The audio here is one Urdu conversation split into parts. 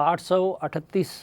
838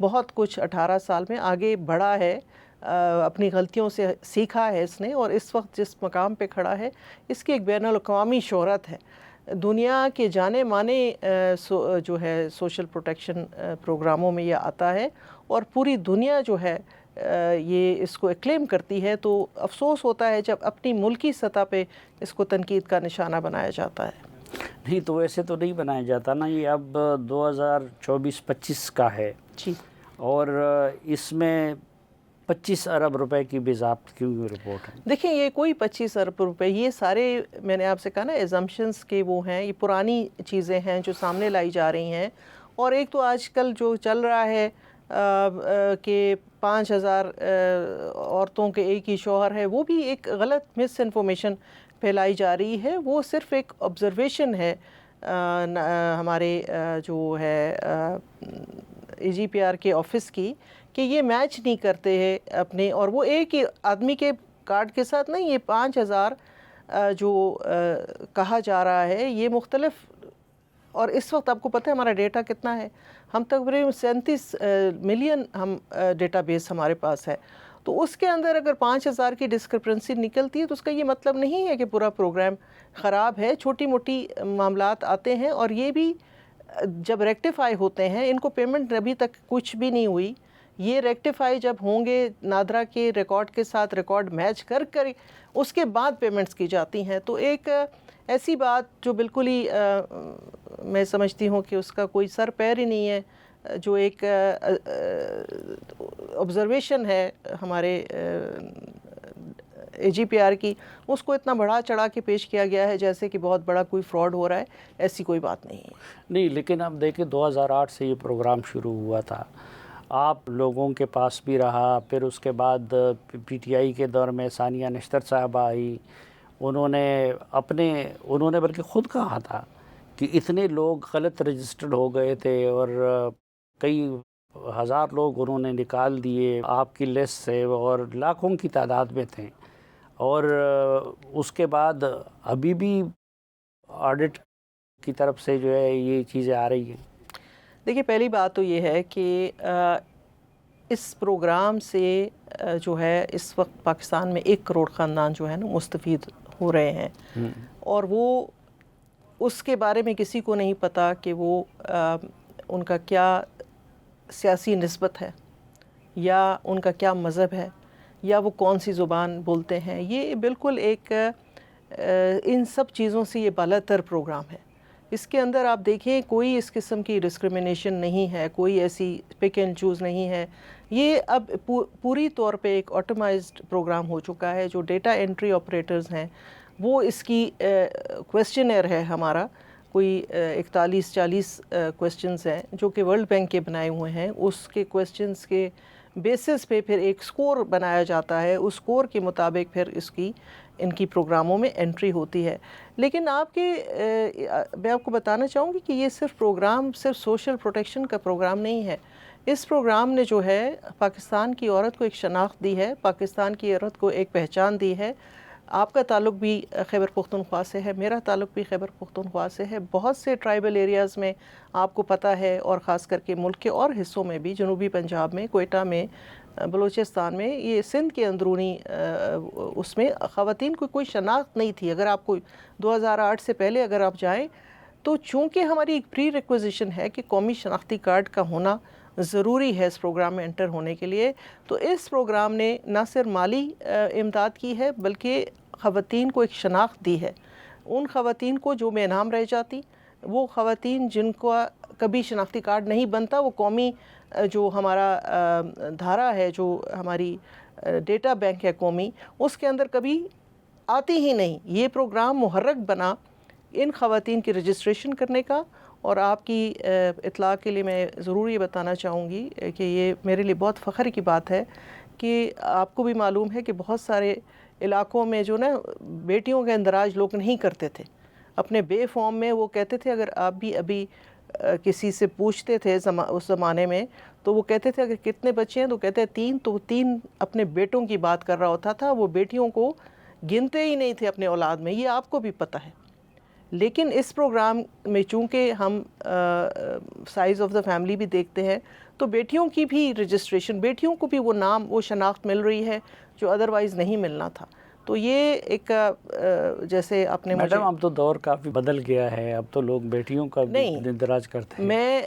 بہت کچھ 18 سال میں آگے بڑھا ہے، اپنی غلطیوں سے سیکھا ہے اس نے، اور اس وقت جس مقام پہ کھڑا ہے اس کی ایک بین الاقوامی شہرت ہے، دنیا کے جانے مانے جو ہے سوشل پروٹیکشن پروگراموں میں یہ آتا ہے، اور پوری دنیا جو ہے یہ اس کو ایکلیم کرتی ہے۔ تو افسوس ہوتا ہے جب اپنی ملکی سطح پہ اس کو تنقید کا نشانہ بنایا جاتا ہے۔ نہیں تو ویسے تو نہیں بنایا جاتا نا، یہ اب 2024-25 کا ہے، جی، اور اس میں 25 ارب روپے کی بھی ضابط کی ہوئی رپورٹ ہے۔ دیکھیں یہ کوئی 25 ارب روپے، یہ سارے میں نے آپ سے کہا نا ایزمپشنس کے وہ ہیں، یہ پرانی چیزیں ہیں جو سامنے لائی جا رہی ہیں، اور ایک تو آج کل جو چل رہا ہے کہ 5000 عورتوں کے ایک ہی شوہر ہے، وہ بھی ایک غلط مس انفارمیشن پھیلائی جا رہی ہے۔ وہ صرف ایک آبزرویشن ہے ہمارے جو ہے EGPR کے آفس کی، کہ یہ میچ نہیں کرتے ہیں اپنے، اور وہ ایک ہی آدمی کے کارڈ کے ساتھ نہیں، یہ 5000 جو کہا جا رہا ہے یہ مختلف، اور اس وقت آپ کو پتہ ہے ہمارا ڈیٹا کتنا ہے، ہم تقریباً 37 ملین ہم ڈیٹا بیس ہمارے پاس ہے، تو اس کے اندر اگر 5000 کی ڈسکرپنسی نکلتی ہے تو اس کا یہ مطلب نہیں ہے کہ پورا پروگرام خراب ہے، چھوٹی موٹی معاملات آتے ہیں، اور یہ بھی جب ریکٹیفائی ہوتے ہیں، ان کو پیمنٹ ابھی تک کچھ بھی نہیں ہوئی، یہ ریکٹیفائی جب ہوں گے نادرا کے ریکارڈ کے ساتھ ریکارڈ میچ کر اس کے بعد پیمنٹس کی جاتی ہیں۔ تو ایک ایسی بات جو بالکل ہی میں سمجھتی ہوں کہ اس کا کوئی سر پیر ہی نہیں ہے، جو ایک آبزرویشن ہے ہمارے EGPR کی، اس کو اتنا بڑھا چڑھا کے پیش کیا گیا ہے جیسے کہ بہت بڑا کوئی فراڈ ہو رہا ہے، ایسی کوئی بات نہیں ہے۔ نہیں، لیکن اب دیکھیں 2008 سے یہ پروگرام شروع ہوا تھا، آپ لوگوں کے پاس بھی رہا، پھر اس کے بعد PTI کے دور میں ثانیہ نشتر صاحبہ آئی، انہوں نے بلکہ خود کہا تھا کہ اتنے لوگ غلط رجسٹرڈ ہو گئے تھے، اور کئی ہزار لوگ انہوں نے نکال دیے آپ کی لسٹ سے، اور لاکھوں کی تعداد میں تھے، اور اس کے بعد ابھی بھی آڈٹ کی طرف سے جو ہے یہ چیزیں آ رہی ہیں۔ دیکھیے پہلی بات تو یہ ہے کہ اس پروگرام سے جو ہے اس وقت پاکستان میں 1 کروڑ خاندان جو ہے نا مستفید ہو رہے ہیں، اور وہ اس کے بارے میں کسی کو نہیں پتہ کہ وہ ان کا کیا سیاسی نسبت ہے، یا ان کا کیا مذہب ہے، یا وہ کون سی زبان بولتے ہیں۔ یہ بالکل ایک ان سب چیزوں سے یہ بالا تر پروگرام ہے۔ اس کے اندر آپ دیکھیں کوئی اس قسم کی ڈسکرمنیشن نہیں ہے، کوئی ایسی پک اینڈ چوز نہیں ہے۔ یہ اب پوری طور پہ ایک آٹومائزڈ پروگرام ہو چکا ہے۔ جو ڈیٹا انٹری آپریٹرز ہیں وہ اس کی کویسچنر ہے ہمارا، کوئی 41-40 کویسچنز ہیں جو کہ ورلڈ بینک کے بنائے ہوئے ہیں، اس کے کویسچنز کے بیسس پہ پھر ایک سکور بنایا جاتا ہے، اس سکور کے مطابق پھر ان کی پروگراموں میں انٹری ہوتی ہے۔ لیکن میں آپ کو بتانا چاہوں گی کہ یہ پروگرام صرف سوشل پروٹیکشن کا پروگرام نہیں ہے۔ اس پروگرام نے جو ہے پاکستان کی عورت کو ایک شناخت دی ہے، پاکستان کی عورت کو ایک پہچان دی ہے۔ آپ کا تعلق بھی خیبر پختونخوا سے ہے، میرا تعلق بھی خیبر پختونخوا سے ہے۔ بہت سے ٹرائبل ایریاز میں آپ کو پتہ ہے، اور خاص کر کے ملک کے اور حصوں میں بھی، جنوبی پنجاب میں، کوئٹہ میں، بلوچستان میں، یہ سندھ کے اندرونی اس میں خواتین کو کوئی شناخت نہیں تھی۔ اگر آپ کو 2008 سے پہلے اگر آپ جائیں تو چونکہ ہماری ایک پری ریکویزیشن ہے کہ قومی شناختی کارڈ کا ہونا ضروری ہے اس پروگرام میں انٹر ہونے کے لیے، تو اس پروگرام نے نہ صرف مالی امداد کی ہے بلکہ خواتین کو ایک شناخت دی ہے۔ ان خواتین کو جو بے نام رہ جاتی، وہ خواتین جن کو کبھی شناختی کارڈ نہیں بنتا، وہ قومی جو ہمارا دھارا ہے، جو ہماری ڈیٹا بینک ہے قومی، اس کے اندر کبھی آتی ہی نہیں۔ یہ پروگرام محرک بنا ان خواتین کی رجسٹریشن کرنے کا، اور آپ کی اطلاع کے لیے میں ضرور یہ بتانا چاہوں گی کہ یہ میرے لیے بہت فخر کی بات ہے کہ آپ کو بھی معلوم ہے کہ بہت سارے علاقوں میں جو نا بیٹیوں کے اندراج لوگ نہیں کرتے تھے اپنے بے فارم میں۔ وہ کہتے تھے، اگر آپ بھی ابھی کسی سے پوچھتے تھے اس زمانے میں، تو وہ کہتے تھے اگر کتنے بچے ہیں تو کہتے ہیں 3، تو 3 اپنے بیٹوں کی بات کر رہا ہوتا تھا، وہ بیٹیوں کو گنتے ہی نہیں تھے اپنے اولاد میں۔ یہ آپ کو بھی پتہ ہے، لیکن اس پروگرام میں چونکہ ہم سائز آف دا فیملی بھی دیکھتے ہیں تو بیٹیوں کی بھی رجسٹریشن، بیٹیوں کو بھی وہ نام، وہ شناخت مل رہی ہے جو ادروائز نہیں ملنا تھا. تو یہ ایک جیسے آپ نے میڈم اب تو دور کافی بدل گیا ہے، اب تو لوگ بیٹیوں کا بھی اندراج کرتے ہیں. میں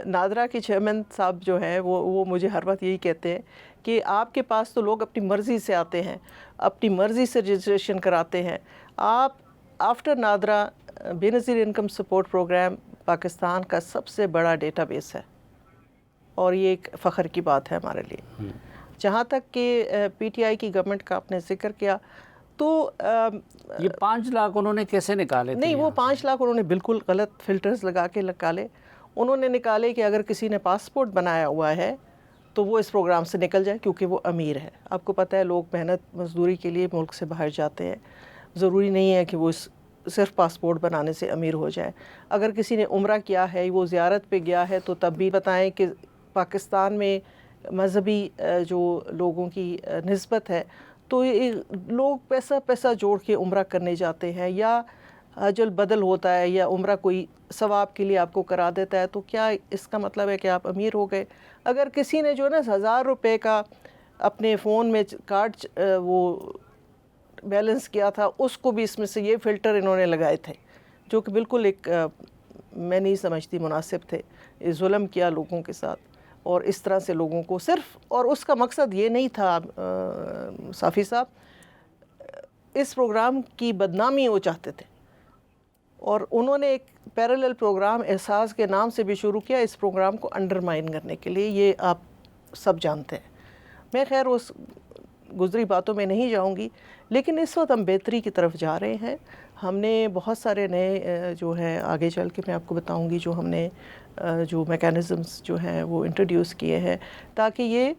نادرا کے چیئرمین صاحب جو ہیں وہ مجھے ہر وقت یہی کہتے ہیں کہ آپ کے پاس تو لوگ اپنی مرضی سے آتے ہیں، اپنی مرضی سے رجسٹریشن کراتے ہیں. آپ آفٹر نادرا بے نظیر انکم سپورٹ پروگرام پاکستان کا سب سے بڑا ڈیٹا بیس ہے، اور یہ ایک فخر کی بات ہے ہمارے لیے. جہاں تک کہ پی ٹی آئی کی گورنمنٹ کا آپ نے ذکر کیا تو یہ 5 لاکھ انہوں نے کیسے نکالے تھے؟ نہیں، وہ 5 لاکھ انہوں نے بالکل غلط فلٹرز لگا کے نکالے. انہوں نے نکالے کہ اگر کسی نے پاسپورٹ بنایا ہوا ہے تو وہ اس پروگرام سے نکل جائے کیونکہ وہ امیر ہے. آپ کو پتہ ہے لوگ محنت مزدوری کے لیے ملک سے باہر جاتے ہیں، ضروری نہیں ہے کہ وہ صرف پاسپورٹ بنانے سے امیر ہو جائے. اگر کسی نے عمرہ کیا ہے، وہ زیارت پہ گیا ہے، تو تب بھی بتائیں کہ پاکستان میں مذہبی جو لوگوں کی نسبت ہے تو لوگ پیسہ جوڑ کے عمرہ کرنے جاتے ہیں، یا حج البدل ہوتا ہے یا عمرہ کوئی ثواب کے لیے آپ کو کرا دیتا ہے، تو کیا اس کا مطلب ہے کہ آپ امیر ہو گئے؟ اگر کسی نے جو ہے نا 1000 روپے کا اپنے فون میں کارڈ وہ بیلنس کیا تھا، اس کو بھی اس میں سے یہ فلٹر انہوں نے لگائے تھے، جو کہ بالکل ایک میں نہیں سمجھتی مناسب تھے. ظلم کیا لوگوں کے ساتھ، اور اس طرح سے لوگوں کو صرف، اور اس کا مقصد یہ نہیں تھا صافی صاحب، اس پروگرام کی بدنامی وہ چاہتے تھے. اور انہوں نے ایک پیرالل پروگرام احساس کے نام سے بھی شروع کیا اس پروگرام کو انڈرمائن کرنے کے لیے. یہ آپ سب جانتے ہیں. میں خیر اس گزری باتوں میں نہیں جاؤں گی، لیکن اس وقت ہم بہتری کی طرف جا رہے ہیں. ہم نے بہت سارے نئے جو ہے آگے چل کے میں آپ کو بتاؤں گی جو ہم نے جو میکینزمز جو ہیں وہ انٹروڈیوس کیے ہیں تاکہ یہ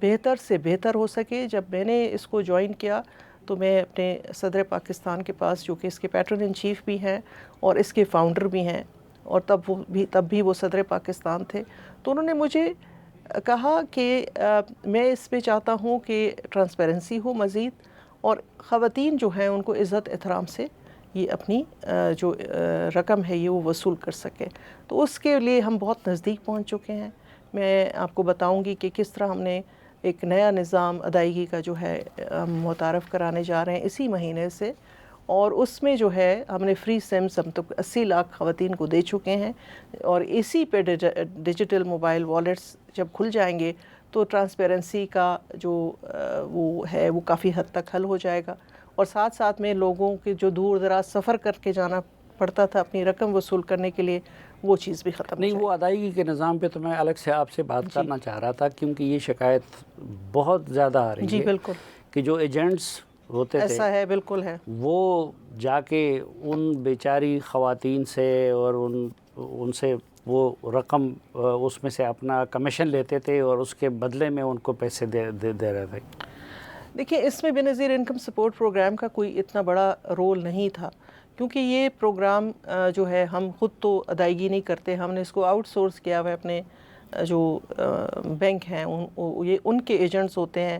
بہتر سے بہتر ہو سکے. جب میں نے اس کو جوائن کیا تو میں اپنے صدر پاکستان کے پاس، جو کہ اس کے پیٹرن ان چیف بھی ہیں اور اس کے فاؤنڈر بھی ہیں، اور تب بھی وہ صدر پاکستان تھے، تو انہوں نے مجھے کہا کہ میں اس پہ چاہتا ہوں کہ ٹرانسپیرنسی ہو مزید، اور خواتین جو ہیں ان کو عزت احترام سے یہ اپنی جو رقم ہے یہ وہ وصول کر سکے. تو اس کے لیے ہم بہت نزدیک پہنچ چکے ہیں. میں آپ کو بتاؤں گی کہ کس طرح ہم نے ایک نیا نظام ادائیگی کا جو ہے ہم متعارف کرانے جا رہے ہیں اسی مہینے سے، اور اس میں جو ہے ہم نے فری سمز ہم تک 80 لاکھ خواتین کو دے چکے ہیں، اور اسی پہ ڈیجیٹل موبائل والیٹس جب کھل جائیں گے تو ٹرانسپیرنسی کا جو وہ ہے وہ کافی حد تک حل ہو جائے گا. اور ساتھ ساتھ میں لوگوں کے جو دور دراز سفر کر کے جانا پڑتا تھا اپنی رقم وصول کرنے کے لیے، وہ چیز بھی ختم نہیں. وہ ادائیگی کے نظام پہ تو میں الگ سے آپ سے بات کرنا چاہ رہا تھا، کیونکہ یہ شکایت بہت زیادہ آ رہی ہے. جی بالکل، کہ جو ایجنٹس ہوتے تھے ایسا ہے، بالکل ہے، وہ جا کے ان بیچاری خواتین سے اور ان سے وہ رقم اس میں سے اپنا کمیشن لیتے تھے اور اس کے بدلے میں ان کو پیسے دے رہے تھے. دیکھیں اس میں بے نظیر انکم سپورٹ پروگرام کا کوئی اتنا بڑا رول نہیں تھا، کیونکہ یہ پروگرام جو ہے ہم خود تو ادائیگی نہیں کرتے، ہم نے اس کو آؤٹ سورس کیا ہوا ہے. اپنے جو بینک ہیں یہ ان کے ایجنٹس ہوتے ہیں،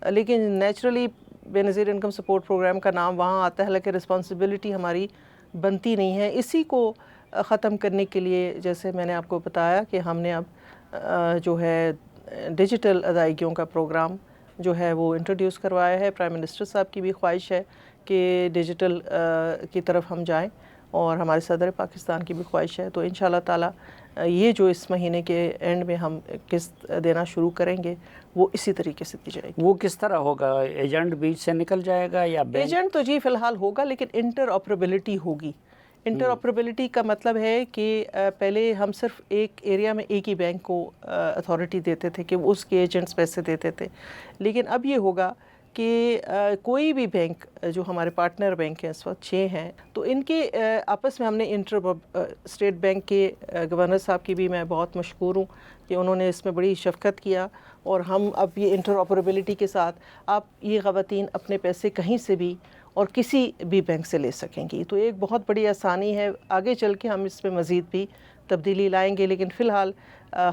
لیکن نیچرلی بے نظیر انکم سپورٹ پروگرام کا نام وہاں آتا ہے، لیکن رسپانسبلٹی ہماری بنتی نہیں ہے. اسی کو ختم کرنے کے لیے جیسے میں نے آپ کو بتایا کہ ہم نے اب جو ہے ڈیجیٹل ادائیگیوں کا پروگرام جو ہے وہ انٹروڈیوس کروایا ہے. پرائم منسٹر صاحب کی بھی خواہش ہے کہ ڈیجیٹل کی طرف ہم جائیں، اور ہمارے صدر پاکستان کی بھی خواہش ہے. تو انشاءاللہ تعالی یہ جو اس مہینے کے اینڈ میں ہم قسط دینا شروع کریں گے وہ اسی طریقے سے دی جائے گی. وہ کس طرح ہوگا؟ ایجنٹ بیچ سے نکل جائے گا یا بینک؟ ایجنٹ تو جی فی الحال ہوگا، لیکن انٹر آپریبلٹی ہوگی. انٹر آپریبلٹی کا مطلب ہے کہ پہلے ہم صرف ایک ایریا میں ایک ہی بینک کو اتھارٹی دیتے تھے کہ اس کے ایجنٹس پیسے دیتے تھے، لیکن اب یہ ہوگا کہ کوئی بھی بینک جو ہمارے پارٹنر بینک ہیں اس وقت 6 ہیں، تو ان کے آپس میں ہم نے اسٹیٹ بینک کے گورنر صاحب کی بھی میں بہت مشکور ہوں کہ انہوں نے اس میں بڑی شفقت کیا، اور ہم اب یہ انٹر آپریبلٹی کے ساتھ آپ یہ خواتین اپنے پیسے کہیں سے بھی اور کسی بھی بینک سے لے سکیں گی. تو ایک بہت بڑی آسانی ہے. آگے چل کے ہم اس میں مزید بھی تبدیلی لائیں گے، لیکن فی الحال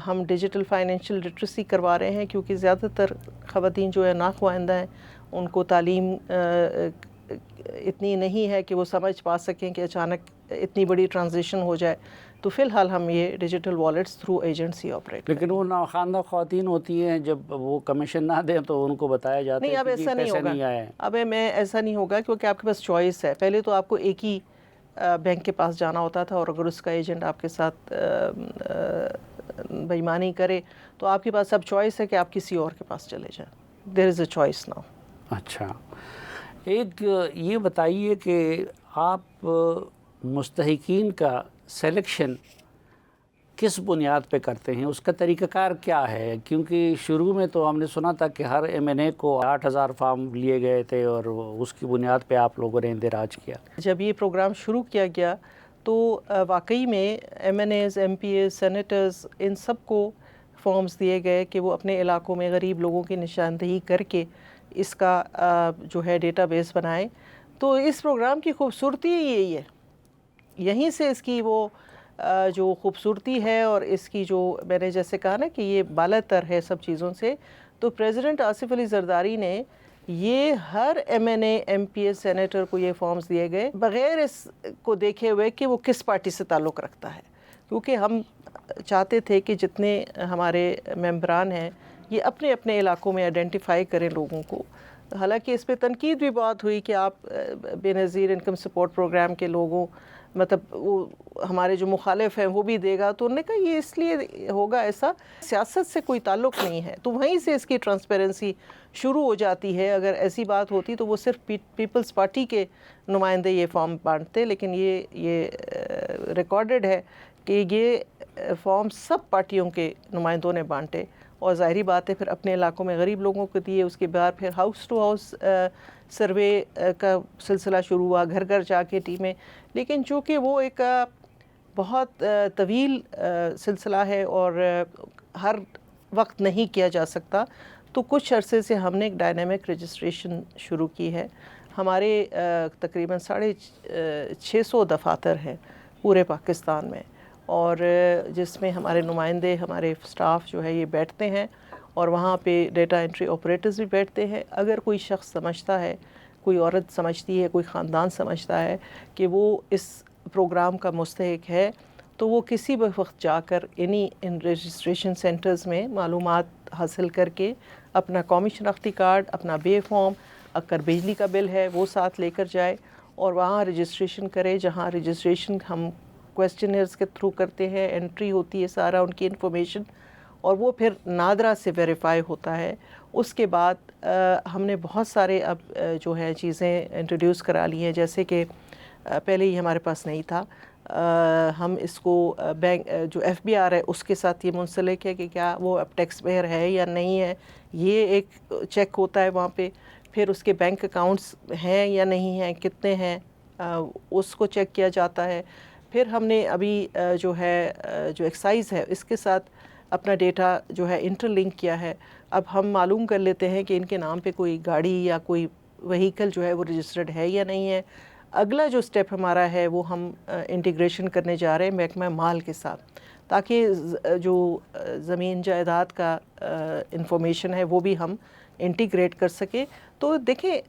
ہم ڈیجیٹل فائنینشیل لٹریسی کروا رہے ہیں، کیونکہ زیادہ تر خواتین جو ہے ناخواندہ ہیں، ان کو تعلیم اتنی نہیں ہے کہ وہ سمجھ پا سکیں کہ اچانک اتنی بڑی ٹرانزیشن ہو جائے، تو فی الحال ہم یہ digital wallets through agency operate لیکن وہ ناخواندہ خواتین ہوتی ہیں، جب وہ کمیشن نہ دیں تو ان کو بتایا جاتا ہے نہیں، اب کہ ایسا نہیں پیسے ہوگا. نہیں آئے. اب میں ایسا نہیں ہوگا کیونکہ آپ کے پاس چوائس ہے. پہلے تو آپ کو ایک ہی بینک کے پاس جانا ہوتا تھا، اور اگر اس کا ایجنٹ آپ کے ساتھ بےایمانی کرے تو آپ کے پاس اب چوائس ہے کہ آپ کسی اور کے پاس چلے جائیں. دیر از اے چوائس ناؤ. اچھا، ایک یہ بتائیے کہ آپ مستحقین کا سلیکشن کس بنیاد پہ کرتے ہیں؟ اس کا طریقہ کار کیا ہے؟ کیونکہ شروع میں تو ہم نے سنا تھا کہ ہر M&A کو 8,000 فارم لیے گئے تھے اور اس کی بنیاد پہ آپ لوگوں نے اندراج کیا. جب یہ پروگرام شروع کیا گیا تو واقعی میں MNAs MPAs سینیٹرز ان سب کو فارمز دیے گئے کہ وہ اپنے علاقوں میں غریب لوگوں کی نشاندہی کر کے اس کا جو ہے ڈیٹا بیس بنائیں. تو اس پروگرام کی خوبصورتی یہی ہے، یہیں سے اس کی وہ جو خوبصورتی ہے، اور اس کی جو میں نے جیسے کہا نا کہ یہ بالا تر ہے سب چیزوں سے. تو پریزیڈنٹ آصف علی زرداری نے یہ ہر MNA MPA سینیٹر کو یہ فارمز دیے گئے بغیر اس کو دیکھے ہوئے کہ وہ کس پارٹی سے تعلق رکھتا ہے، کیونکہ ہم چاہتے تھے کہ جتنے ہمارے ممبران ہیں یہ اپنے اپنے علاقوں میں آئیڈینٹیفائی کریں لوگوں کو. حالانکہ اس پہ تنقید بھی بہت ہوئی کہ آپ بے نظیر انکم سپورٹ پروگرام کے لوگوں مطلب وہ ہمارے جو مخالف ہیں وہ بھی دے گا. تو انہوں نے کہا یہ اس لیے ہوگا ایسا، سیاست سے کوئی تعلق نہیں ہے. تو وہیں سے اس کی ٹرانسپیرنسی شروع ہو جاتی ہے. اگر ایسی بات ہوتی تو وہ صرف پیپلز پارٹی کے نمائندے یہ فارم بانٹتے، لیکن یہ ریکارڈڈ ہے کہ یہ فارم سب پارٹیوں کے نمائندوں نے بانٹے. اور ظاہری بات ہے پھر اپنے علاقوں میں غریب لوگوں کو دیے. اس کے بعد پھر ہاؤس ٹو ہاؤس سروے کا سلسلہ شروع ہوا، گھر گھر جا کے ٹیمیں. لیکن چونکہ وہ ایک بہت طویل سلسلہ ہے اور ہر وقت نہیں کیا جا سکتا، تو کچھ عرصے سے ہم نے ایک ڈائنامک رجسٹریشن شروع کی ہے. ہمارے تقریباً 650 دفاتر ہیں پورے پاکستان میں، اور جس میں ہمارے نمائندے، ہمارے سٹاف جو ہے یہ بیٹھتے ہیں، اور وہاں پہ ڈیٹا انٹری آپریٹرز بھی بیٹھتے ہیں. اگر کوئی شخص سمجھتا ہے، کوئی عورت سمجھتی ہے، کوئی خاندان سمجھتا ہے کہ وہ اس پروگرام کا مستحق ہے، تو وہ کسی بھی وقت جا کر ان رجسٹریشن سینٹرز میں معلومات حاصل کر کے اپنا قومی شناختی کارڈ، اپنا بے فارم، اگر بجلی کا بل ہے وہ ساتھ لے کر جائے اور وہاں رجسٹریشن کرے. جہاں رجسٹریشن ہم کویسچنرز کے تھرو کرتے ہیں، انٹری ہوتی ہے سارا ان کی انفارمیشن، اور وہ پھر نادرا سے ویریفائی ہوتا ہے. اس کے بعد ہم نے بہت سارے اب جو ہے چیزیں انٹروڈیوس کرا لی ہیں، جیسے کہ پہلے ہی ہمارے پاس نہیں تھا. ہم اس کو بینک جو FBR ہے اس کے ساتھ یہ منسلک ہے کہ کیا وہ اب ٹیکس پیئر ہے یا نہیں ہے، یہ ایک چیک ہوتا ہے وہاں پہ. پھر اس کے بینک اکاؤنٹس ہیں یا نہیں ہیں، کتنے ہیں، اس کو چیک کیا جاتا ہے. پھر ہم نے ابھی جو ایکسائز ہے اس کے ساتھ اپنا ڈیٹا جو ہے انٹر لنک کیا ہے. اب ہم معلوم کر لیتے ہیں کہ ان کے نام پہ کوئی گاڑی یا کوئی وہیکل جو ہے وہ رجسٹرڈ ہے یا نہیں ہے. اگلا جو سٹیپ ہمارا ہے وہ ہم انٹیگریشن کرنے جا رہے ہیں محکمہ مال کے ساتھ، تاکہ جو زمین جائیداد کا انفارمیشن ہے وہ بھی ہم انٹیگریٹ کر سکیں. تو دیکھیں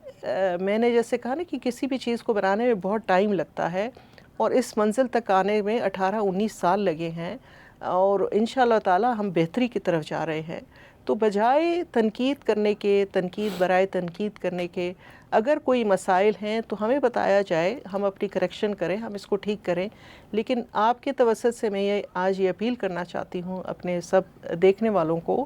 میں نے جیسے کہا نا کہ کسی بھی چیز کو بنانے میں بہت ٹائم لگتا ہے، اور اس منزل تک آنے میں 18-19 سال لگے ہیں، اور انشاءاللہ تعالی ہم بہتری کی طرف جا رہے ہیں. تو بجائے تنقید کرنے کے، برائے تنقید کرنے کے، اگر کوئی مسائل ہیں تو ہمیں بتایا جائے، ہم اپنی کریکشن کریں، ہم اس کو ٹھیک کریں. لیکن آپ کے توسط سے میں آج یہ اپیل کرنا چاہتی ہوں اپنے سب دیکھنے والوں کو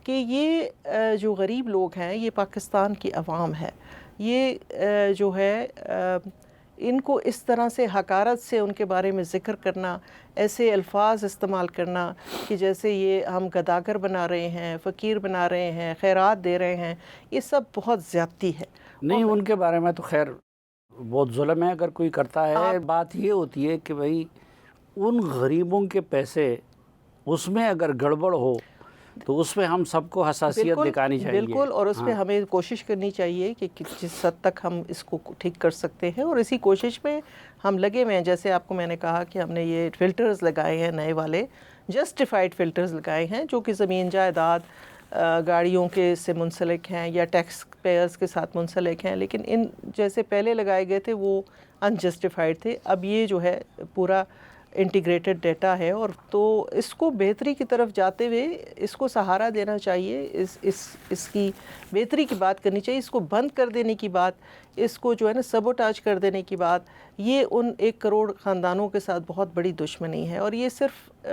کہ یہ جو غریب لوگ ہیں یہ پاکستان کی عوام ہے. یہ جو ہے ان کو اس طرح سے حقارت سے ان کے بارے میں ذکر کرنا، ایسے الفاظ استعمال کرنا کہ جیسے یہ ہم گداگر بنا رہے ہیں، فقیر بنا رہے ہیں، خیرات دے رہے ہیں، یہ سب بہت زیادتی ہے. نہیں، ان کے بارے میں تو خیر بہت ظلم ہے اگر کوئی کرتا ہے. بات یہ ہوتی ہے کہ بھئی ان غریبوں کے پیسے، اس میں اگر گڑبڑ ہو تو اس پہ ہم سب کو حساسیت دکھانی چاہیے. بالکل، اور اس پہ ہمیں کوشش کرنی چاہیے کہ جس حد تک ہم اس کو ٹھیک کر سکتے ہیں، اور اسی کوشش میں ہم لگے ہوئے ہیں. جیسے آپ کو میں نے کہا کہ ہم نے یہ فلٹرز لگائے ہیں نئے والے، جسٹیفائڈ فلٹرز لگائے ہیں جو کہ زمین جائیداد، گاڑیوں کے سے منسلک ہیں یا ٹیکس پیئرز کے ساتھ منسلک ہیں، لیکن ان جیسے پہلے لگائے گئے تھے وہ انجسٹیفائڈ تھے. اب یہ جو ہے پورا انٹیگریٹڈ ڈیٹا ہے، اور تو اس کو بہتری کی طرف جاتے ہوئے اس کو سہارا دینا چاہیے، اس کی بہتری کی بات کرنی چاہیے. اس کو بند کر دینے کی بات، اس کو جو ہے نا سبوٹاج کر دینے کی بات، یہ ان 1 کروڑ خاندانوں کے ساتھ بہت بڑی دشمنی ہے. اور یہ صرف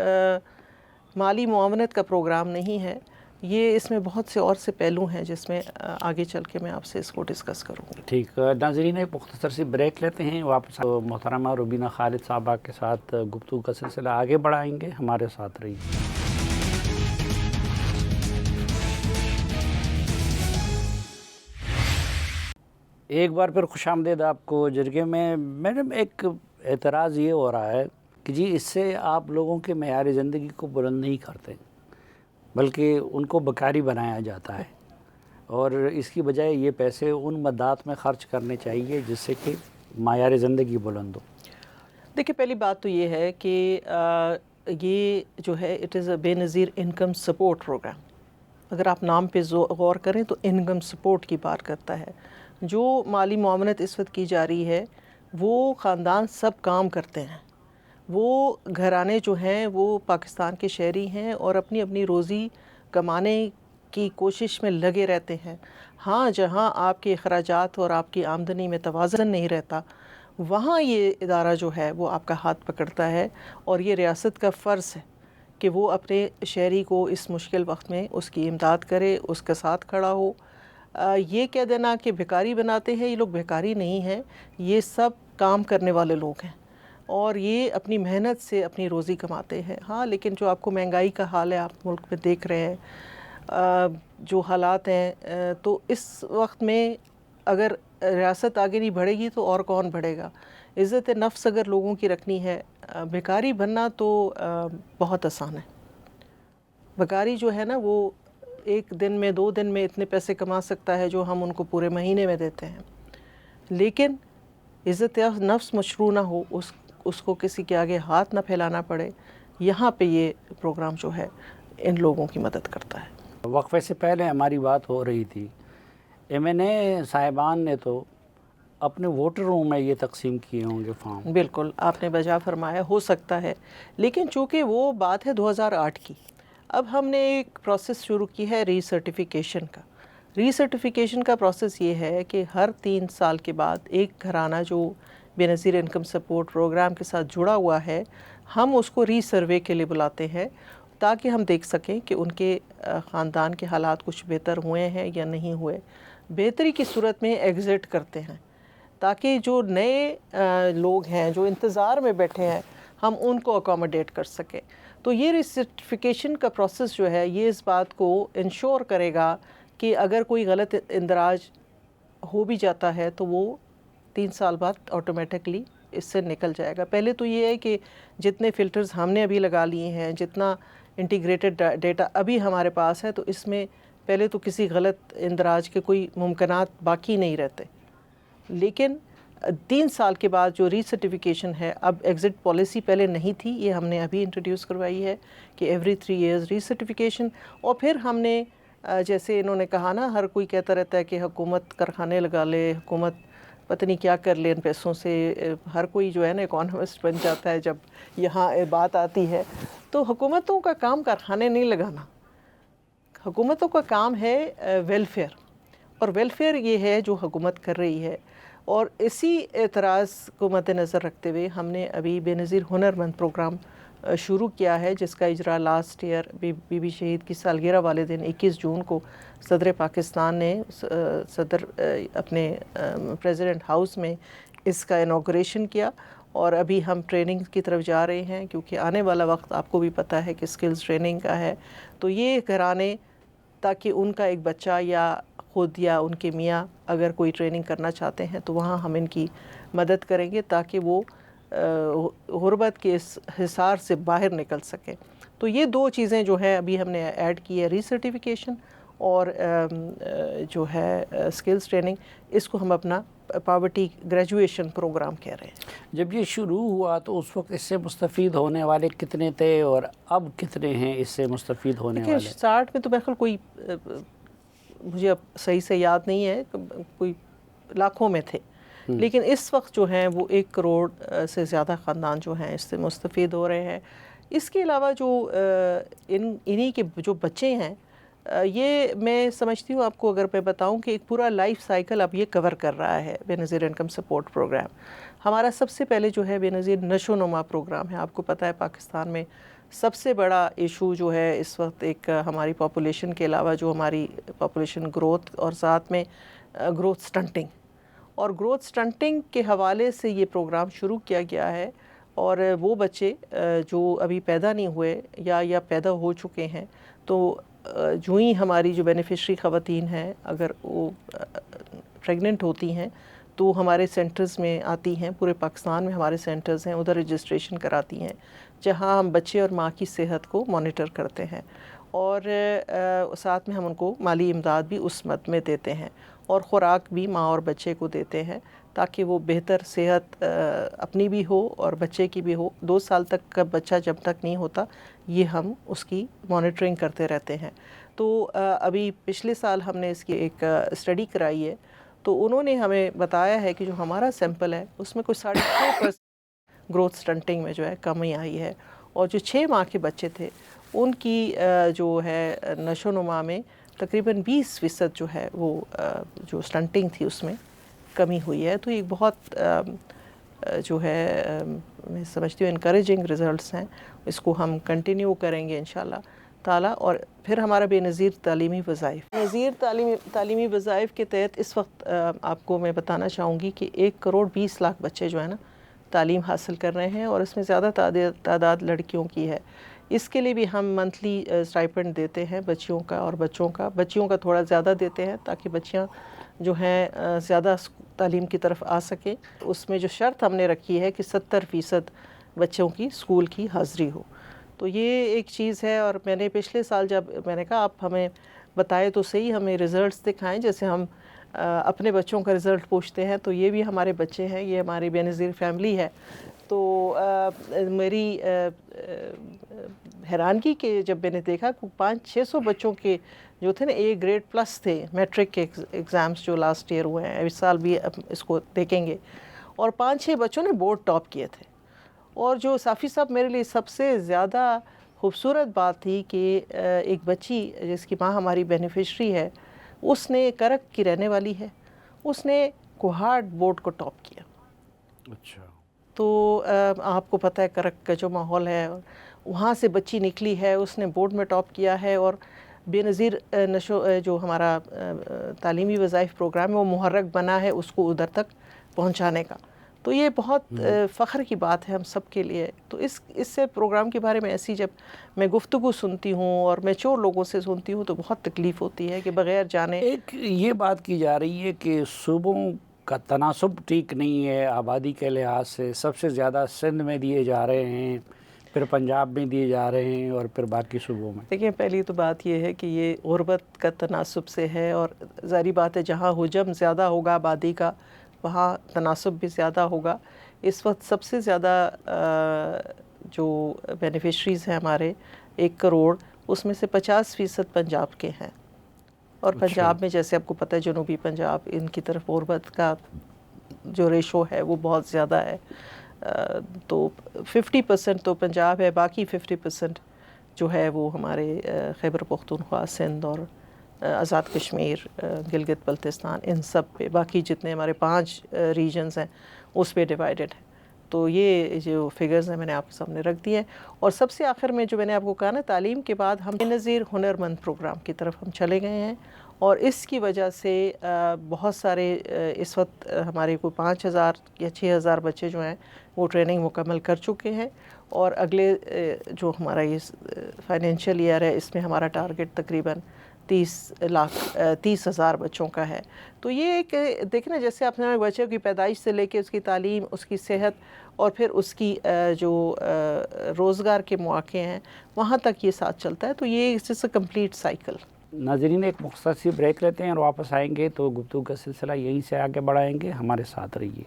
مالی معاونت کا پروگرام نہیں ہے، یہ اس میں بہت سے اور سے پہلو ہیں جس میں آگے چل کے میں آپ سے اس کو ڈسکس کروں گی. ٹھیک. ناظرین ایک مختصر سی بریک لیتے ہیں، واپس محترمہ روبینہ خالد صاحبہ کے ساتھ گفتگو کا سلسلہ آگے بڑھائیں گے. ہمارے ساتھ رہیے. ایک بار پھر خوش آمدید آپ کو جرگے میں. میڈم ایک اعتراض یہ ہو رہا ہے کہ جی اس سے آپ لوگوں کے معیار زندگی کو بلند نہیں کرتے بلکہ ان کو بیکاری بنایا جاتا ہے، اور اس کی بجائے یہ پیسے ان مدات میں خرچ کرنے چاہیے جس سے کہ معیار زندگی بلند ہو. دیکھیں، پہلی بات تو یہ ہے کہ یہ جو ہے اٹ از اے بے نظیر انکم سپورٹ پروگرام. اگر آپ نام پہ غور کریں تو انکم سپورٹ کی بات کرتا ہے. جو مالی معاونت اس وقت کی جا رہی ہے وہ خاندان سب کام کرتے ہیں، وہ گھرانے جو ہیں وہ پاکستان کے شہری ہیں اور اپنی اپنی روزی کمانے کی کوشش میں لگے رہتے ہیں. ہاں، جہاں آپ کے اخراجات اور آپ کی آمدنی میں توازن نہیں رہتا وہاں یہ ادارہ جو ہے وہ آپ کا ہاتھ پکڑتا ہے، اور یہ ریاست کا فرض ہے کہ وہ اپنے شہری کو اس مشکل وقت میں اس کی امداد کرے، اس کے ساتھ کھڑا ہو. یہ کہہ دینا کہ بھیکاری بناتے ہیں، یہ لوگ بھیکاری نہیں ہیں، یہ سب کام کرنے والے لوگ ہیں اور یہ اپنی محنت سے اپنی روزی کماتے ہیں. ہاں، لیکن جو آپ کو مہنگائی کا حال ہے آپ ملک میں دیکھ رہے ہیں، جو حالات ہیں، تو اس وقت میں اگر ریاست آگے نہیں بڑھے گی تو اور کون بڑھے گا؟ عزت نفس اگر لوگوں کی رکھنی ہے، بھیکاری بننا تو بہت آسان ہے. بھیکاری جو ہے نا وہ 1 دن میں 2 دن میں اتنے پیسے کما سکتا ہے جو ہم ان کو پورے مہینے میں دیتے ہیں. لیکن عزت نفس مشروع نہ ہو، اس کو کسی کے آگے ہاتھ نہ پھیلانا پڑے، یہاں پہ یہ پروگرام جو ہے ان لوگوں کی مدد کرتا ہے. وقفے سے پہلے ہماری بات ہو رہی تھی، MNA صاحبان نے تو اپنے ووٹروں میں یہ تقسیم کیے ہوں گے فارم. بالکل آپ نے بجا فرمایا، ہو سکتا ہے، لیکن چونکہ وہ بات ہے 2008 کی. اب ہم نے ایک پروسیس شروع کی ہے ری سرٹیفیکیشن کا. ری سرٹیفیکیشن کا پروسیس یہ ہے کہ ہر 3 سال کے بعد ایک گھرانہ جو بے نظیر انکم سپورٹ پروگرام کے ساتھ جڑا ہوا ہے، ہم اس کو ری سروے کے لیے بلاتے ہیں تاکہ ہم دیکھ سکیں کہ ان کے خاندان کے حالات کچھ بہتر ہوئے ہیں یا نہیں ہوئے. بہتری کی صورت میں ایگزٹ کرتے ہیں تاکہ جو نئے لوگ ہیں جو انتظار میں بیٹھے ہیں ہم ان کو اکوموڈیٹ کر سکیں. تو یہ ری سرٹیفیکیشن کا پروسیس جو ہے یہ اس بات کو انشور کرے گا کہ اگر کوئی غلط اندراج ہو بھی جاتا ہے تو وہ 3 سال بعد آٹومیٹکلی اس سے نکل جائے گا. پہلے تو یہ ہے کہ جتنے فلٹرز ہم نے ابھی لگا لیے ہیں، جتنا انٹیگریٹڈ ڈیٹا ابھی ہمارے پاس ہے، تو اس میں پہلے تو کسی غلط اندراج کے کوئی ممکنات باقی نہیں رہتے. لیکن 3 سال کے بعد جو ری سرٹیفیکیشن ہے، اب ایگزٹ پالیسی پہلے نہیں تھی، یہ ہم نے ابھی انٹروڈیوس کروائی ہے کہ ایوری 3 ایئرز ری سرٹیفیکیشن. اور پھر ہم نے جیسے انہوں نے کہا نا، ہر کوئی کہتا رہتا ہے کہ حکومت کارخانے لگا لے، حکومت پتہ نہیں کیا کر لے ان پیسوں سے. ہر کوئی جو ہے نا اکانومسٹ بن جاتا ہے جب یہاں بات آتی ہے. تو حکومتوں کا کام کارخانے نہیں لگانا، حکومتوں کا کام ہے ویلفیئر، اور ویلفیئر یہ ہے جو حکومت کر رہی ہے. اور اسی اعتراض کو مد نظر رکھتے ہوئے ہم نے ابھی بے نظیر ہنر مند پروگرام شروع کیا ہے، جس کا اجرا لاسٹ ایئر بی بی شہید کی سالگرہ والے دن 21 جون کو صدر پاکستان نے اپنے پریزیڈنٹ ہاؤس میں اس کا انوگریشن کیا. اور ابھی ہم ٹریننگ کی طرف جا رہے ہیں کیونکہ آنے والا وقت آپ کو بھی پتہ ہے کہ سکلز ٹریننگ کا ہے. تو یہ گھرانے تاکہ ان کا ایک بچہ یا خود یا ان کے میاں اگر کوئی ٹریننگ کرنا چاہتے ہیں تو وہاں ہم ان کی مدد کریں گے تاکہ وہ غربت کے اس حصار سے باہر نکل سکیں. تو یہ 2 چیزیں جو ہیں ابھی ہم نے ایڈ کی ہے، ری سرٹیفیکیشن اور جو ہے سکلز ٹریننگ. اس کو ہم اپنا پاورٹی گریجویشن پروگرام کہہ رہے ہیں. جب یہ شروع ہوا تو اس وقت اس سے مستفید ہونے والے کتنے تھے اور اب کتنے ہیں اس سے مستفید ہونے والے؟ 60 میں تو بالکل کوئی مجھے اب صحیح سے یاد نہیں ہے، کوئی لاکھوں میں تھے، لیکن اس وقت جو ہیں وہ 1 کروڑ سے زیادہ خاندان جو ہیں اس سے مستفید ہو رہے ہیں۔ اس کے علاوہ جو انہی کے جو بچے ہیں، یہ میں سمجھتی ہوں آپ کو اگر میں بتاؤں کہ ایک پورا لائف سائیکل اب یہ کور کر رہا ہے بے نظیر انکم سپورٹ پروگرام۔ ہمارا سب سے پہلے جو ہے بے نظیر نشو و نما پروگرام ہے۔ آپ کو پتہ ہے پاکستان میں سب سے بڑا ایشو جو ہے اس وقت ایک ہماری پاپولیشن کے علاوہ جو ہماری پاپولیشن گروتھ اور ساتھ میں گروتھ سٹنٹنگ، اور گروتھ سٹنٹنگ کے حوالے سے یہ پروگرام شروع کیا گیا ہے۔ اور وہ بچے جو ابھی پیدا نہیں ہوئے یا پیدا ہو چکے ہیں، تو جو ہی ہماری جو بینیفیشری خواتین ہیں اگر وہ پریگننٹ ہوتی ہیں تو ہمارے سینٹرز میں آتی ہیں، پورے پاکستان میں ہمارے سینٹرز ہیں، ادھر رجسٹریشن کراتی ہیں جہاں ہم بچے اور ماں کی صحت کو مانیٹر کرتے ہیں، اور ساتھ میں ہم ان کو مالی امداد بھی اس مد میں دیتے ہیں، اور خوراک بھی ماں اور بچے کو دیتے ہیں تاکہ وہ بہتر صحت اپنی بھی ہو اور بچے کی بھی ہو۔ 2 سال تک کا بچہ جب تک نہیں ہوتا یہ ہم اس کی مانیٹرنگ کرتے رہتے ہیں۔ تو ابھی پچھلے سال ہم نے اس کی ایک اسٹڈی کرائی ہے، تو انہوں نے ہمیں بتایا ہے کہ جو ہمارا سیمپل ہے اس میں کوئی 6.5% گروتھ سٹنٹنگ میں جو ہے کمی آئی ہے، اور جو 6 ماہ کے بچے تھے ان کی جو ہے نشو و نما میں تقریباً 20% جو ہے وہ جو سٹنٹنگ تھی اس میں کمی ہوئی ہے۔ تو یہ بہت جو ہے میں سمجھتی ہوں انکریجنگ رزلٹس ہیں، اس کو ہم کنٹینیو کریں گے انشاءاللہ تعالیٰ۔ اور پھر ہمارا بے نظیر تعلیمی وظائف، نظیر تعلیمی وظائف کے تحت اس وقت آپ کو میں بتانا چاہوں گی کہ 1 کروڑ 20 لاکھ بچے جو ہیں نا تعلیم حاصل کر رہے ہیں، اور اس میں زیادہ تعداد لڑکیوں کی ہے۔ اس کے لیے بھی ہم منتھلی اسٹائپنڈ دیتے ہیں بچیوں کا اور بچیوں کا تھوڑا زیادہ دیتے ہیں تاکہ بچیاں جو ہیں زیادہ تعلیم کی طرف آ سکیں۔ اس میں جو شرط ہم نے رکھی ہے کہ 70% بچوں کی اسکول کی حاضری ہو، تو یہ ایک چیز ہے۔ اور میں نے پچھلے سال جب میں نے کہا آپ ہمیں بتائے تو صحیح، ہمیں رزلٹس دکھائیں، جیسے ہم اپنے بچوں کا رزلٹ پوچھتے ہیں تو یہ بھی ہمارے بچے ہیں، یہ ہماری بے نظیر فیملی ہے۔ تو میری حیرانگی کہ جب میں نے دیکھا کہ 500-600 بچوں کے جو تھے نا A گریڈ پلس تھے میٹرک کے ایگزامز جو لاسٹ ایئر ہوئے ہیں، اس سال بھی اس کو دیکھیں گے، اور 5-6 بچوں نے بورڈ ٹاپ کیے تھے۔ اور جو صافی صاحب میرے لیے سب سے زیادہ خوبصورت بات تھی کہ ایک بچی جس کی ماں ہماری بینیفیشری ہے، اس نے کرک کی رہنے والی ہے، اس نے کوہاٹ بورڈ کو ٹاپ کیا۔ اچھا، تو آپ کو پتہ ہے کرک کا جو ماحول ہے، وہاں سے بچی نکلی ہے، اس نے بورڈ میں ٹاپ کیا ہے، اور بے نظیر جو ہمارا تعلیمی وظائف پروگرام ہے وہ محرک بنا ہے اس کو ادھر تک پہنچانے کا۔ تو یہ بہت فخر کی بات ہے ہم سب کے لیے۔ تو اس سے پروگرام کے بارے میں ایسی جب میں گفتگو سنتی ہوں اور میچور لوگوں سے سنتی ہوں تو بہت تکلیف ہوتی ہے کہ بغیر جانے ایک یہ بات کی جا رہی ہے کہ صوبوں کا تناسب ٹھیک نہیں ہے آبادی کے لحاظ سے، سب سے زیادہ سندھ میں دیے جا رہے ہیں، پھر پنجاب میں دیے جا رہے ہیں، اور پھر باقی صوبوں میں۔ دیکھیں پہلی تو بات یہ ہے کہ یہ غربت کا تناسب سے ہے، اور ظاہری بات ہے جہاں حجم زیادہ ہوگا آبادی کا وہاں تناسب بھی زیادہ ہوگا۔ اس وقت سب سے زیادہ جو بینیفیشریز ہیں ہمارے 1 کروڑ، اس میں سے 50% پنجاب کے ہیں، اور پنجاب میں جیسے آپ کو پتہ ہے جنوبی پنجاب، ان کی طرف غربت کا جو ریشو ہے وہ بہت زیادہ ہے۔ تو 50% تو پنجاب ہے، باقی 50% جو ہے وہ ہمارے خیبر پختونخوا، سندھ اور آزاد کشمیر، گلگت بلتستان، ان سب پہ، باقی جتنے ہمارے 5 ریجنز ہیں اس پہ ڈیوائیڈڈ ہے۔ تو یہ جو فگرز ہیں میں نے آپ کے سامنے رکھ دی ہیں۔ اور سب سے آخر میں جو میں نے آپ کو کہا نا، تعلیم کے بعد ہم بے نظیر ہنر مند پروگرام کی طرف ہم چلے گئے ہیں، اور اس کی وجہ سے بہت سارے اس وقت ہمارے کوئی 5,000 یا 6,000 بچے جو ہیں وہ ٹریننگ مکمل کر چکے ہیں، اور اگلے جو ہمارا یہ فائنینشیل ایئر ہے اس میں ہمارا ٹارگٹ تقریباً 30,000 بچوں کا ہے۔ تو یہ ایک دیکھیں نا، جیسے اپنے بچے کی پیدائش سے لے کے اس کی تعلیم، اس کی صحت، اور پھر اس کی جو روزگار کے مواقع ہیں وہاں تک یہ ساتھ چلتا ہے، تو یہ اس کمپلیٹ سائیکل۔ ناظرین ایک مختصر سی بریک لیتے ہیں اور واپس آئیں گے تو گفتگو کا سلسلہ یہیں سے آگے بڑھائیں گے، ہمارے ساتھ رہیے۔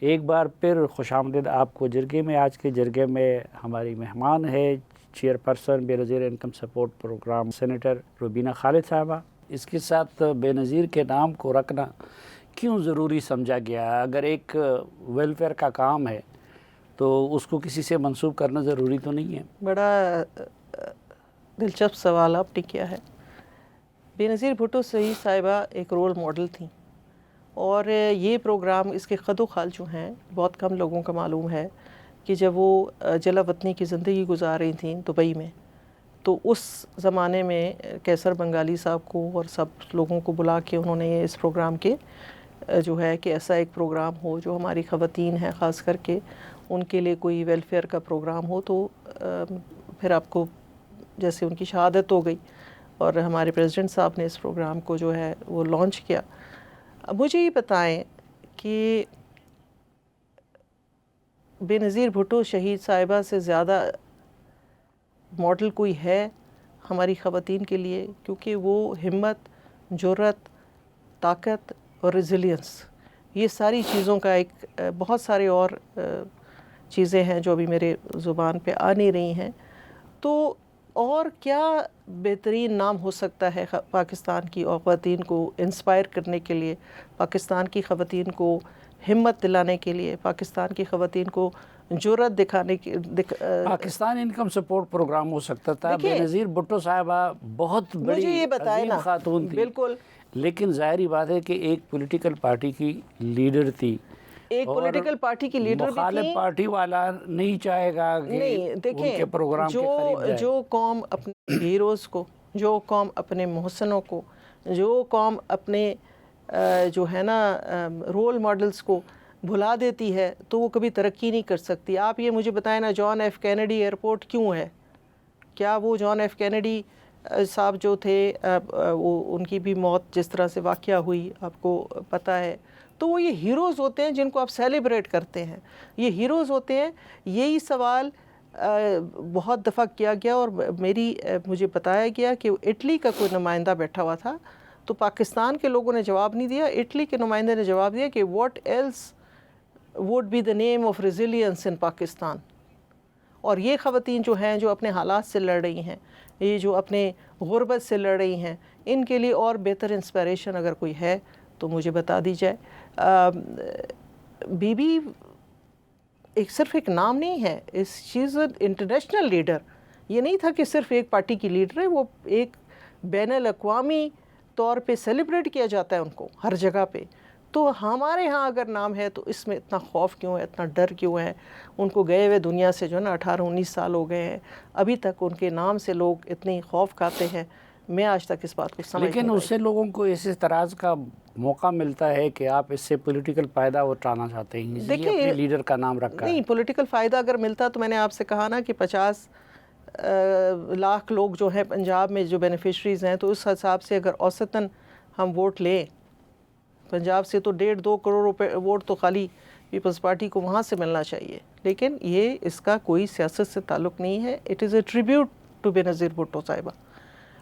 ایک بار پھر خوش آمدید آپ کو جرگے میں. آج کے جرگے میں ہماری مہمان ہے chairperson Benazir income support programme senator Rubina Khalid صاحبہ. اس کے ساتھ بے نظیر کے نام کو رکھنا کیوں ضروری سمجھا گیا؟ اگر ایک ویلفیئر کا کام ہے تو اس کو کسی سے منسوب کرنا ضروری تو نہیں ہے؟ بڑا دلچسپ سوال آپ نے کیا ہے. بے نظیر بھٹو شہید صاحبہ ایک رول ماڈل تھیں، اور یہ پروگرام اس کے خد و خال جو ہیں بہت کم لوگوں کا معلوم ہے کہ جب وہ جلا وطنی کی زندگی گزار رہی تھیں دبئی میں، تو اس زمانے میں کیسر بنگالی صاحب کو اور سب لوگوں کو بلا کے انہوں نے اس پروگرام کے جو ہے کہ ایسا ایک پروگرام ہو جو ہماری خواتین ہیں خاص کر کے ان کے لیے کوئی ویلفیئر کا پروگرام ہو. تو پھر آپ کو جیسے ان کی شہادت ہو گئی اور ہمارے پریزیڈنٹ صاحب نے اس پروگرام کو جو ہے وہ لانچ کیا. اب مجھے یہ بتائیں کہ بے نظیر بھٹو شہید صاحبہ سے زیادہ ماڈل کوئی ہے ہماری خواتین کے لیے؟ کیونکہ وہ ہمت، جرأت، طاقت اور ریزیلینس، یہ ساری چیزوں کا ایک بہت سارے اور چیزیں ہیں جو ابھی میرے زبان پہ آ نہیں رہی ہیں. تو اور کیا بہترین نام ہو سکتا ہے پاکستان کی خواتین کو انسپائر کرنے کے لیے، پاکستان کی خواتین کو ہمت دلانے کے لیے، پاکستان کی خواتین کو جرأت دکھانے کی پاکستان انکم سپورٹ پروگرام ہو سکتا تھا. بے نظیر بھٹو صاحبہ بہت بڑی عظیم خاتون تھی، بالکل، لیکن ظاہری بات ہے کہ ایک پولیٹیکل پارٹی کی لیڈر تھی. ایک پولیٹیکل پارٹی کی لیڈر بھی تھی. مخالف پارٹی والا نہیں چاہے گا کہ ان کے پروگرام کے قریب جائے. جو قوم اپنے ہیروز کو، جو قوم اپنے محسنوں کو، جو قوم اپنے جو ہے نا رول ماڈلز کو بھلا دیتی ہے تو وہ کبھی ترقی نہیں کر سکتی. آپ یہ مجھے بتائیں نا، جان ایف کینیڈی ایئرپورٹ کیوں ہے؟ کیا وہ جان ایف کینیڈی صاحب جو تھے وہ ان کی بھی موت جس طرح سے واقعہ ہوئی آپ کو پتہ ہے. تو وہ یہ ہیروز ہوتے ہیں جن کو آپ سیلیبریٹ کرتے ہیں، یہ ہیروز ہوتے ہیں. یہی سوال بہت دفعہ کیا گیا اور مجھے بتایا گیا کہ اٹلی کا کوئی نمائندہ بیٹھا ہوا تھا تو پاکستان کے لوگوں نے جواب نہیں دیا. اٹلی کے نمائندے نے جواب دیا کہ what else would be the name of resilience in Pakistan. اور یہ خواتین جو ہیں جو اپنے حالات سے لڑ رہی ہیں، یہ جو اپنے غربت سے لڑ رہی ہیں، ان کے لیے اور بہتر انسپائریشن اگر کوئی ہے تو مجھے بتا دی جائے. بی بی صرف ایک نام نہیں ہے، شی از این انٹرنیشنل لیڈر. یہ نہیں تھا کہ صرف ایک پارٹی کی لیڈر ہے، وہ ایک بین الاقوامی طور پہ سیلیبریٹ کیا جاتا ہے ان کو ہر جگہ پہ. تو ہمارے ہاں اگر نام ہے تو اس میں اتنا خوف کیوں ہے، اتنا ڈر کیوں ہے؟ ان کو گئے ہوئے دنیا سے جو ہے نا 18-19 سال ہو گئے ہیں، ابھی تک ان کے نام سے لوگ اتنی خوف کھاتے ہیں. میں آج تک اس بات کو سمجھ لیکن اس سے لوگوں کو اس اعتراض کا موقع ملتا ہے کہ آپ اس سے پولیٹیکل فائدہ اٹھانا چاہتے ہیں، اس لیے اپنے لیڈر کا نام رکھا ہے. نہیں، پولیٹیکل فائدہ اگر ملتا تو میں نے آپ سے کہا نا کہ 50 لاکھ لوگ جو ہیں پنجاب میں جو بینیفیشریز ہیں، تو اس حساب سے اگر اوسطاً ہم ووٹ لیں پنجاب سے تو 1.5-2 کروڑ روپے ووٹ تو خالی پیپلز پارٹی کو وہاں سے ملنا چاہیے. لیکن یہ اس کا کوئی سیاست سے تعلق نہیں ہے. It is a tribute to Benazir Bhutto صاحبہ،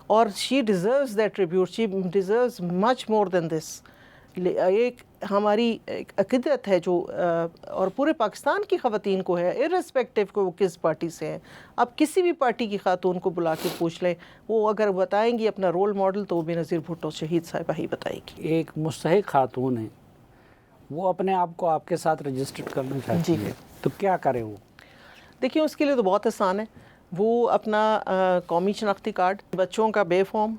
اور she deserves that tribute. She deserves much more than this. ایک ہماری ایک عقیدت ہے جو اور پورے پاکستان کی خواتین کو ہے، ارسپیکٹیو کہ وہ کس پارٹی سے ہیں. آپ کسی بھی پارٹی کی خاتون کو بلا کے پوچھ لیں، وہ اگر بتائیں گی اپنا رول ماڈل تو وہ بے نظیر بھٹو شہید صاحبہ ہی بتائے گی. ایک مستحق خاتون ہے، وہ اپنے آپ کو آپ کے ساتھ رجسٹر کرنا چاہتی ہے، تو کیا کرے وہ؟ دیکھیں اس کے لیے تو بہت آسان ہے. وہ اپنا قومی شناختی کارڈ، بچوں کا بے فارم،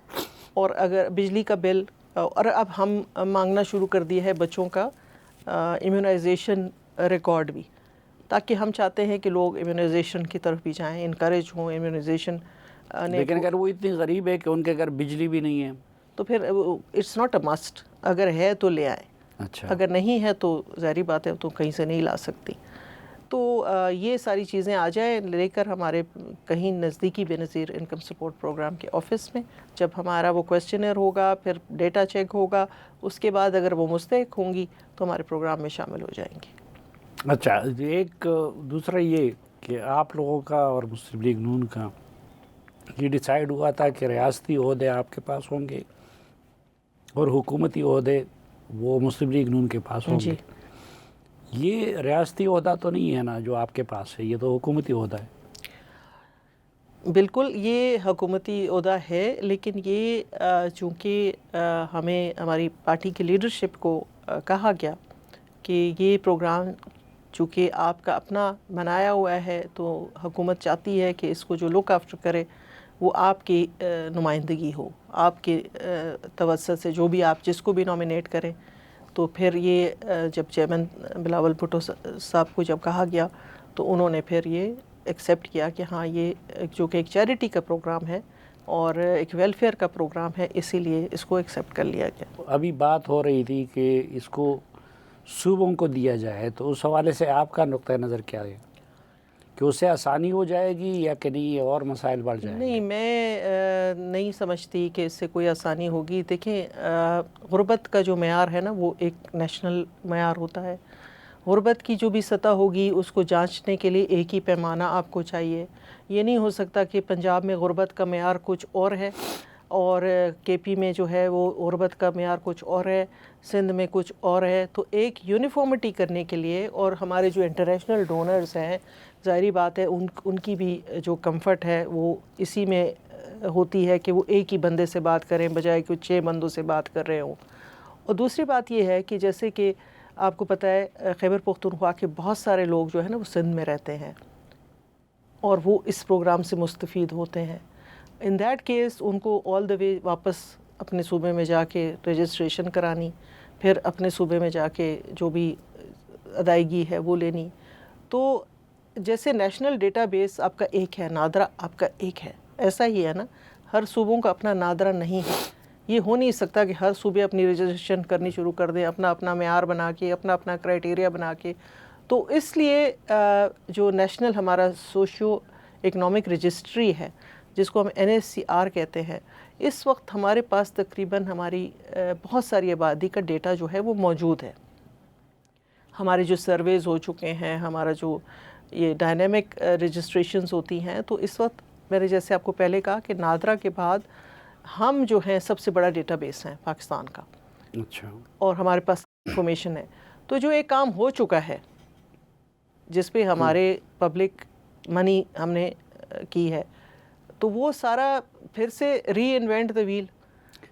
اور اگر بجلی کا بل، اور اب ہم مانگنا شروع کر دیا ہے بچوں کا امیونائزیشن ریکارڈ بھی، تاکہ ہم چاہتے ہیں کہ لوگ امیونائزیشن کی طرف بھی جائیں، انکریج ہوں امیونائزیشن. لیکن اگر وہ اتنی غریب ہے کہ ان کے گھر بجلی بھی نہیں ہے تو پھر اٹس ناٹ اے مسٹ. اگر ہے تو لے آئے. اچھا، اگر نہیں ہے تو ظاہری بات ہے تو کہیں سے نہیں لا سکتی. تو یہ ساری چیزیں آ جائیں لے کر ہمارے کہیں نزدیکی بے نظیر انکم سپورٹ پروگرام کے آفس میں. جب ہمارا وہ کویسچنر ہوگا، پھر ڈیٹا چیک ہوگا، اس کے بعد اگر وہ مستحق ہوں گی تو ہمارے پروگرام میں شامل ہو جائیں گے. اچھا، ایک دوسرا یہ کہ آپ لوگوں کا اور مسلم لیگ نون کا یہ ڈیسائیڈ ہوا تھا کہ ریاستی عہدے آپ کے پاس ہوں گے اور حکومتی عہدے وہ مسلم لیگ نون کے پاس ہوں گے. یہ ریاستی عہدہ تو نہیں ہے نا جو آپ کے پاس ہے، یہ تو حکومتی عہدہ ہے۔ بالکل یہ حکومتی عہدہ ہے، لیکن یہ چونکہ ہمیں ہماری پارٹی کی لیڈرشپ کو کہا گیا کہ یہ پروگرام چونکہ آپ کا اپنا بنایا ہوا ہے، تو حکومت چاہتی ہے کہ اس کو جو لک آفٹر کرے وہ آپ کی نمائندگی ہو، آپ کے توسط سے جو بھی آپ جس کو بھی نامینیٹ کریں۔ تو پھر یہ جب چیئرمین بلاول بھٹو صاحب کو جب کہا گیا تو انہوں نے پھر یہ ایکسیپٹ کیا کہ ہاں یہ جو کہ ایک چیریٹی کا پروگرام ہے اور ایک ویلفیئر کا پروگرام ہے، اسی لیے اس کو ایکسیپٹ کر لیا گیا۔ ابھی بات ہو رہی تھی کہ اس کو صوبوں کو دیا جائے، تو اس حوالے سے آپ کا نقطہ نظر کیا ہے کہ اس سے آسانی ہو جائے گی یا کہ نہیں اور مسائل بڑھ جائیں گے؟ نہیں، میں نہیں سمجھتی کہ اس سے کوئی آسانی ہوگی۔ دیکھیں، غربت کا جو معیار ہے نا وہ ایک نیشنل معیار ہوتا ہے۔ غربت کی جو بھی سطح ہوگی اس کو جانچنے کے لیے ایک ہی پیمانہ آپ کو چاہیے۔ یہ نہیں ہو سکتا کہ پنجاب میں غربت کا معیار کچھ اور ہے اور کے پی میں جو ہے وہ غربت کا معیار کچھ اور ہے، سندھ میں کچھ اور ہے۔ تو ایک یونیفارمٹی کرنے کے لیے، اور ہمارے جو انٹرنیشنل ڈونرز ہیں، ظاہری بات ہے ان کی بھی جو کمفرٹ ہے وہ اسی میں ہوتی ہے کہ وہ ایک ہی بندے سے بات کریں بجائے کہ 6 بندوں سے بات کر رہے ہوں۔ اور دوسری بات یہ ہے کہ جیسے کہ آپ کو پتہ ہے خیبر پختونخوا کے بہت سارے لوگ جو ہے نا وہ سندھ میں رہتے ہیں اور وہ اس پروگرام سے مستفید ہوتے ہیں۔ ان دیٹ کیس ان کو آل دا وے واپس اپنے صوبے میں جا کے رجسٹریشن کرانی، پھر اپنے صوبے میں جا کے جو بھی ادائیگی ہے وہ لینی۔ تو جیسے نیشنل ڈیٹا بیس آپ کا ایک ہے، نادرا آپ کا ایک ہے، ایسا ہی ہے نا، ہر صوبوں کا اپنا نادرا نہیں ہے۔ یہ ہو نہیں سکتا کہ ہر صوبے اپنی رجسٹریشن کرنی شروع کر دیں، اپنا اپنا معیار بنا کے، اپنا اپنا کرائیٹیریا بنا کے۔ تو اس لیے جو نیشنل ہمارا سوشیو اکنامک رجسٹری ہے جس کو ہم NSCR کہتے ہیں، اس وقت ہمارے پاس تقریباً ہماری بہت ساری آبادی کا ڈیٹا جو ہے وہ موجود ہے۔ ہمارے جو سرویز ہو چکے ہیں، ہمارا جو یہ ڈائنامک رجسٹریشنز ہوتی ہیں، تو اس وقت میں نے جیسے آپ کو پہلے کہا کہ نادرا کے بعد ہم جو ہیں سب سے بڑا ڈیٹا بیس ہیں پاکستان کا۔ اچھا۔ اور ہمارے پاس انفارمیشن ہے۔ تو جو ایک کام ہو چکا ہے جس پہ ہمارے پبلک منی ہم نے کی ہے، تو وہ سارا پھر سے ری انوینٹ دا ویل،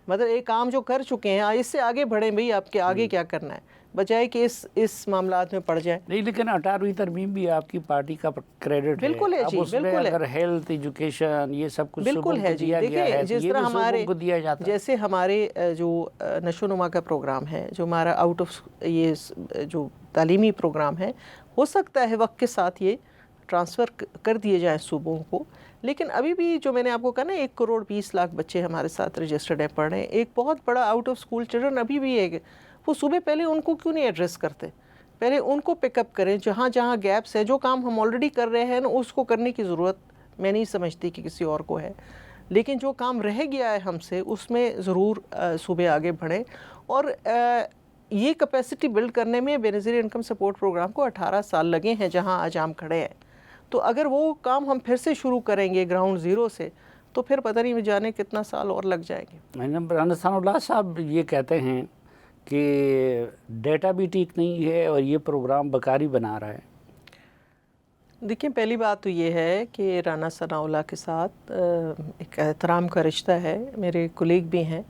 مطلب ایک کام جو کر چکے ہیں اس سے آگے بڑھیں بھئی، آپ کے آگے کیا کرنا ہے، بجائے کہ اس معاملات میں پڑ جائیں۔ نہیں، لیکن 18ویں ترمیم بھی آپ کی پارٹی کا کریڈٹ ہے۔ بالکل ہے جی، اب اس میں بالکل ہے، اگر ہیلتھ، ایجوکیشن، یہ سب کچھ بالکل صوبوں ہے کو جی۔ دیا گیا دیکھیں ہے، جس یہ طرح بھی ہمارے صوبوں کو دیا جاتا ہے۔ جیسے ہمارے جو نشو و نما کا پروگرام ہے، جو ہمارا آؤٹ آف یہ جو تعلیمی پروگرام ہے، ہو سکتا ہے وقت کے ساتھ یہ ٹرانسفر کر دیے جائیں صوبوں کو، لیکن ابھی بھی جو میں نے آپ کو کہا نا 1,20,00,000 بچے ہمارے ساتھ رجسٹرڈ ہیں، پڑھ رہے ہیں۔ ایک بہت بڑا آؤٹ آف اسکول چلڈرن ابھی بھی ہے، وہ صوبے پہلے ان کو کیوں نہیں ایڈریس کرتے؟ پہلے ان کو پک اپ کریں، جہاں جہاں گیپس ہیں، جو کام ہم آلریڈی کر رہے ہیں نا اس کو کرنے کی ضرورت میں نہیں سمجھتی کہ کسی اور کو ہے، لیکن جو کام رہ گیا ہے ہم سے اس میں ضرور صوبے آگے بڑھیں۔ اور یہ کیپیسٹی بلڈ کرنے میں بے نظیر انکم سپورٹ پروگرام کو 18 سال لگے ہیں جہاں آج ہم کھڑے ہیں۔ تو اگر وہ کام ہم پھر سے شروع کریں گے گراؤنڈ زیرو سے تو پھر پتہ نہیں جانے کتنا سال اور لگ جائیں گے۔ رانا ثناء اللہ صاحب یہ کہتے ہیں کہ ڈیٹا بھی ٹھیک نہیں ہے اور یہ پروگرام بکاری بنا رہا ہے۔ دیکھیں، پہلی بات تو یہ ہے کہ رانا ثناء اللہ کے ساتھ ایک احترام کا رشتہ ہے، میرے کولیگ بھی ہیں،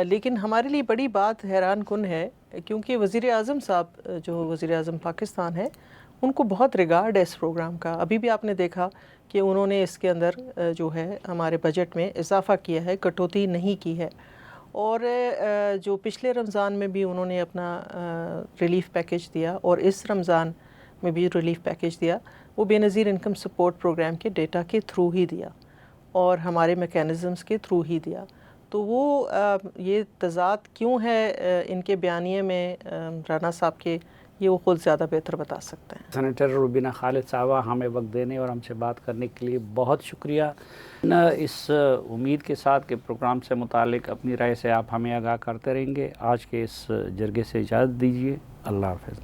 لیکن ہمارے لیے بڑی بات حیران کن ہے کیونکہ وزیر اعظم صاحب جو وزیر اعظم پاکستان ہے ان کو بہت ریگارڈ ہے اس پروگرام کا۔ ابھی بھی آپ نے دیکھا کہ انہوں نے اس کے اندر جو ہے ہمارے بجٹ میں اضافہ کیا ہے، کٹوتی نہیں کی ہے۔ اور جو پچھلے رمضان میں بھی انہوں نے اپنا ریلیف پیکیج دیا اور اس رمضان میں بھی ریلیف پیکیج دیا، وہ بے نظیر انکم سپورٹ پروگرام کے ڈیٹا کے تھرو ہی دیا اور ہمارے میکینزمز کے تھرو ہی دیا۔ تو وہ یہ تضاد کیوں ہے ان کے بیانیے میں رانا صاحب کے، یہ وہ خود زیادہ بہتر بتا سکتے ہیں۔ سینیٹر روبینہ خالد صاحبہ، ہمیں وقت دینے اور ہم سے بات کرنے کے لیے بہت شکریہ۔ اس امید کے ساتھ کہ پروگرام سے متعلق اپنی رائے سے آپ ہمیں آگاہ کرتے رہیں گے، آج کے اس جرگے سے اجازت دیجیے۔ اللہ حافظ۔